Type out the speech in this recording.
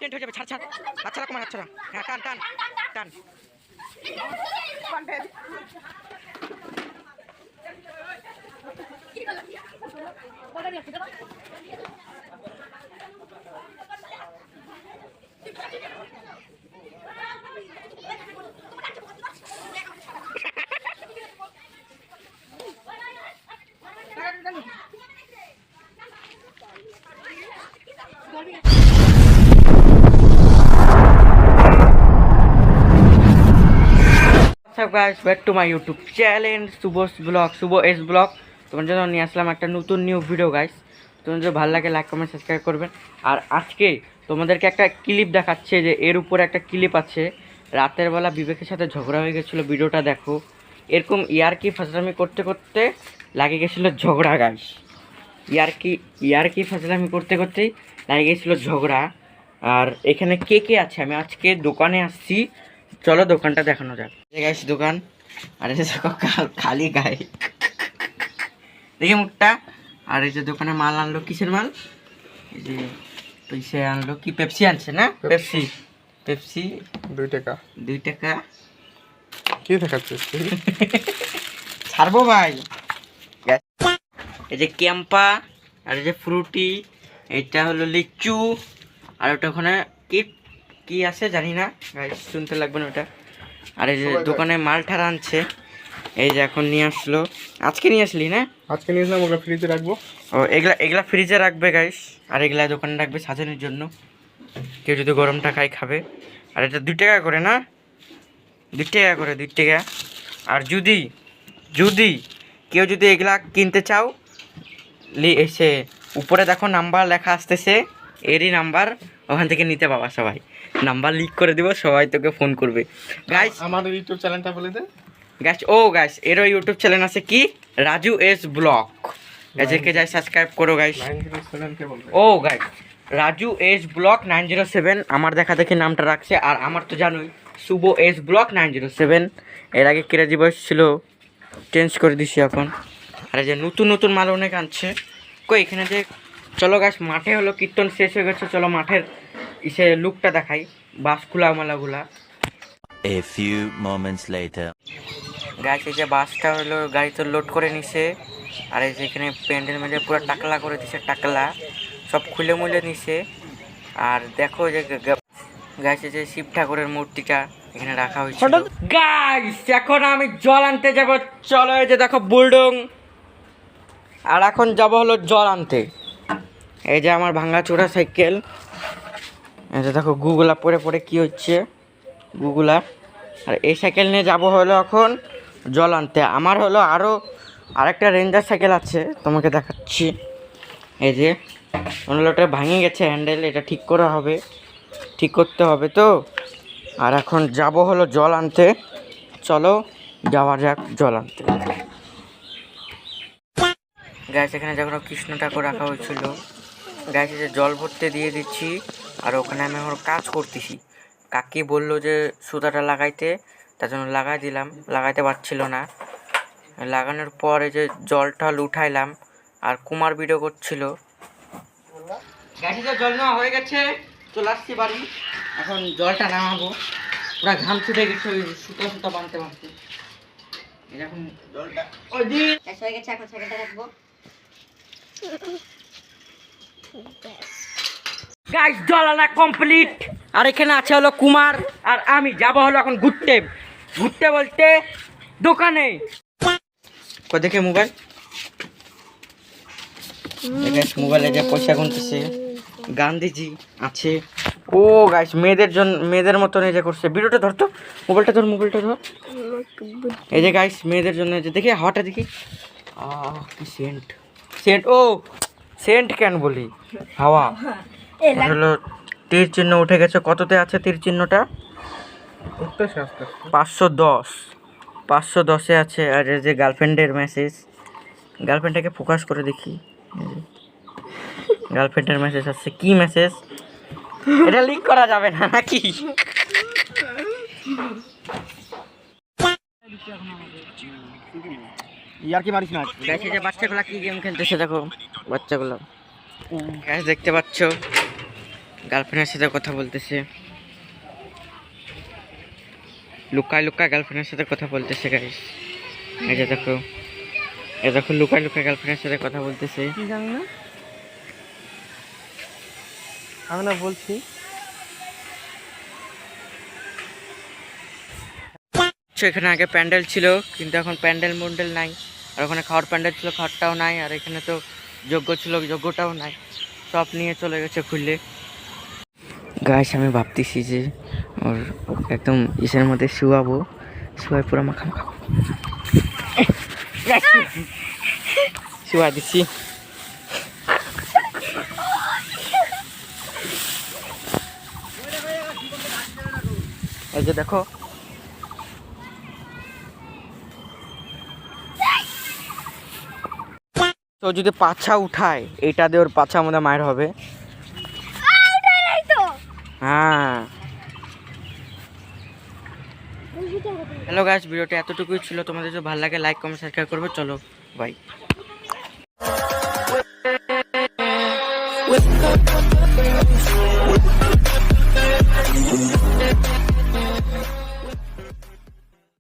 Content হয়ে যাবে। ছাড় ছাড়, হাত ছাড়া কুমার, হাত ছাড়া। হ্যাঁ, টান টান টান। What's up guys, back to my YouTube channel Subos Vlog, Subo S Vlog। তোমার জন্য নিয়ে আসলাম একটা নতুন নিউ ভিডিও গাইস। তোমাদের যদি ভালো লাগে লাইক কমেন্ট সাবস্ক্রাইব করবেন। আর আজকে তোমাদেরকে একটা ক্লিপ দেখাচ্ছে, যে এর উপরে একটা ক্লিপ আছে। রাতের বেলা বিবেকের সাথে ঝগড়া হয়ে গেছিলো, ভিডিওটা দেখো। এরকম ইয়ারকি ফাজলামি করতে করতে লাগে গেছিলো ঝগড়া গাইস। ইয়ারকি ফাজলামি করতে করতেই লাগে গেছিলো ঝগড়া। আর এখানে কে কে আছে, আমি আজকে দোকানে আসছি, চলো দোকানটা দেখানো যাক। গাইস দোকান, আর এই দেখো খালি গায়ে, দেখি মুখটা। আর এই যে দোকানে মাল আনলো, কিসের মাল? এই যে পয়সা আনলো, কি পেপসি আনছে না? পেপসি 2 টাকা। 2 টাকা কি দেখাচ্ছিস? ছাড়বো ভাই। এই যে ক্যাম্পা, আর এই যে ফ্রুটি, এটা হলো লিচু, আর ওটা ওখানে কি আছে জানি না গাইস, শুনতে লাগবে না ওটা। আর এই যে দোকানে মালঠার আনছে, এই যে এখন নিয়ে আসলো। আজকে নিয়ে আসলি না? আজকে নিয়ে আসলাম, ওগুলো ফ্রিজে রাখবো। ও এগুলা ফ্রিজে রাখবে গাইস, আর এগুলা দোকানে রাখবে সাজানোর জন্য, কেউ যদি গরমটা খাবে। আর এটা 2 টাকা করে না, 2 টাকা করে, 2 টাকা। আর যদি কেউ যদি এগুলা কিনতে চাও, এসে উপরে দেখো নাম্বার লেখা আসতেছে, এরই নাম্বার, ওখান থেকে নিতে পাবা। সবাই নাম্বার লিক করে দিব, সবাই তোকে ফোন করবে গাইস। আমার ইউটিউব চ্যানেলটা বলে দে গাইস। এরও ইউটিউব চ্যানেল আছে, কি রাজু এস ব্লগ, এদেরকে যাই সাবস্ক্রাইব করো গাইস। 907 কে বলবে। ও গাইস, রাজু এস ব্লগ 907 আমার দেখা দেখি নামটা রাখছে। আর আমার তো জানোই শুভ এস ব্লগ 907। এর আগে কিরাজি বয়স ছিল, চেঞ্জ করে দিছি এখন। আর এই যে নতুন মাল অনেক আনছে। কই এখানে যে, চলো গাইস মাঠে হলো কীর্তন শেষ হয়ে গেছে, চলো মাঠের ইসে লুকটা দেখাই, বাসগুলা মালাগুলা। A few moments later. Guys এই যে বাসটা হলো গাড়িতে লোড করে নিছে। আর এই যে এখানে প্যান্ডেল মেলে পুরো টাকলা করে দিছে, টাকলা সব খুলে মুলে নিছে। আর দেখো যে গাইস এই যে শিব ঠাকুরের মূর্তিটা এখানে রাখা হয়েছে। গাইস এখন আমি জল আনতে যাব, চলো। এই যে দেখো বুলডং, আর এখন যাব হলো জল আনতে। এই যে আমার ভাঙাচোরা সাইকেল, এই যে দেখো গুগলা পরে কি হচ্ছে গুগলা। আর এই সাইকেল নিয়ে যাব হলো এখন জল আনতে। আমার হলো আরেকটা রেঞ্জার সাইকেল আছে, তোমাকে দেখাচ্ছি। এই যে ওটা ভাঙে গেছে হ্যান্ডেল, এটা ঠিক করতে হবে তো। আর এখন যাব হলো জল আনতে, চলো যাওয়া যাক জল আনতে। গাছ এখানে যখন কৃষ্ণ ঠাকুর রাখা হয়েছিল, গাছে যে জল ভরতে দিয়ে দিচ্ছি। আর ওখানে আমি আমার কাজ করতেছি, কাকি বললো যে সুতাটা লাগাইতে, তার জন্য লাগাইতে পারছিল না। লাগানোর পর এই যে জলটা উঠাইলাম, আর কুমার ভিডিও করছিল। গাছে যে জল নেওয়া হয়ে গেছে, চলে আসছি বাড়ি। এখন জলটা নামাবো, পুরা ঘাম ছুটে গেছে ওই সুতা বাঁধতে এরকম জলটা ওই দিন হয়ে গেছে। এখন সাইকেলটা রাখবো। গাইস জল আনা কমপ্লিট। আর এখানে আছে হলো কুমার, আর আমি যাব হলো এখন ঘুরতে বলতে দোকানে। দেখে মোবাইলে যে পয়সা গুনতেছে, গান্ধীজি আছে। ও গাইস মেয়েদের মতন এই যে করছে। ভিডিওটা ধরতো, মোবাইলটা ধর। এই যে গাইস মেয়েদের জন্য যে দেখি হাওয়াটা দেখি, কি সেন্ট। ও সেন্ট কেন বলি, হাওয়া। হলো তীর চিহ্ন উঠে গেছে। কততে আছে তীর চিহ্নটা? 510 আছে। আর এই যে গার্লফ্রেন্ডের মেসেজ, গার্লফ্রেন্ডটাকে ফোকাস করে দেখি। গার্লফ্রেন্ডের মেসেজ আছে, কি মেসেজ? এটা লিক করা যাবে না নাকি? ইয়ার কি মারিস না? গাইস এই যে বাচ্চাগুলা কি গেম খেলতেছে, দেখো বাচ্চাগুলো। গাইস দেখতে পাচ্ছ গার্লফ্রেন্ডের সাথে কথা বলতেছে, লুকায় লুকায় গার্লফ্রেন্ডের সাথে কথা বলতেছে গাইস। এই যে দেখো, এই দেখো লুকায় লুকায় গার্লফ্রেন্ডের সাথে কথা বলতেছে। জানি না, আমি না বলছি। এখানে আগে প্যান্ডেল ছিল, কিন্তু এখন প্যান্ডেল মন্ডেল নাই। আর ওখানে খাওয়ার প্যান্ডেল ছিল, খাওয়ারটাও নাই। আর এখানে তো যজ্ঞ ছিল, যজ্ঞটাও নাই, সব নিয়ে চলে গেছে খুললে। গাইস আমি ভাবতেছি যে ওর একদম ইসের মধ্যে শুয়াবো, শুয়াই পুরো মাখা মাখা শুয়া দিচ্ছি। এই যে দেখো, তো যদি পাছা উঠায়, এইটা দিয়ে ওর পাছা আমাদের মায়ের হবে। হ্যাঁ, হ্যালো গাইস, ভিডিওটা এতটুকুই ছিল। তোমাদের যদি ভালো লাগে লাইক কমেন্ট সাবস্ক্রাইব করবে। চলো বাই।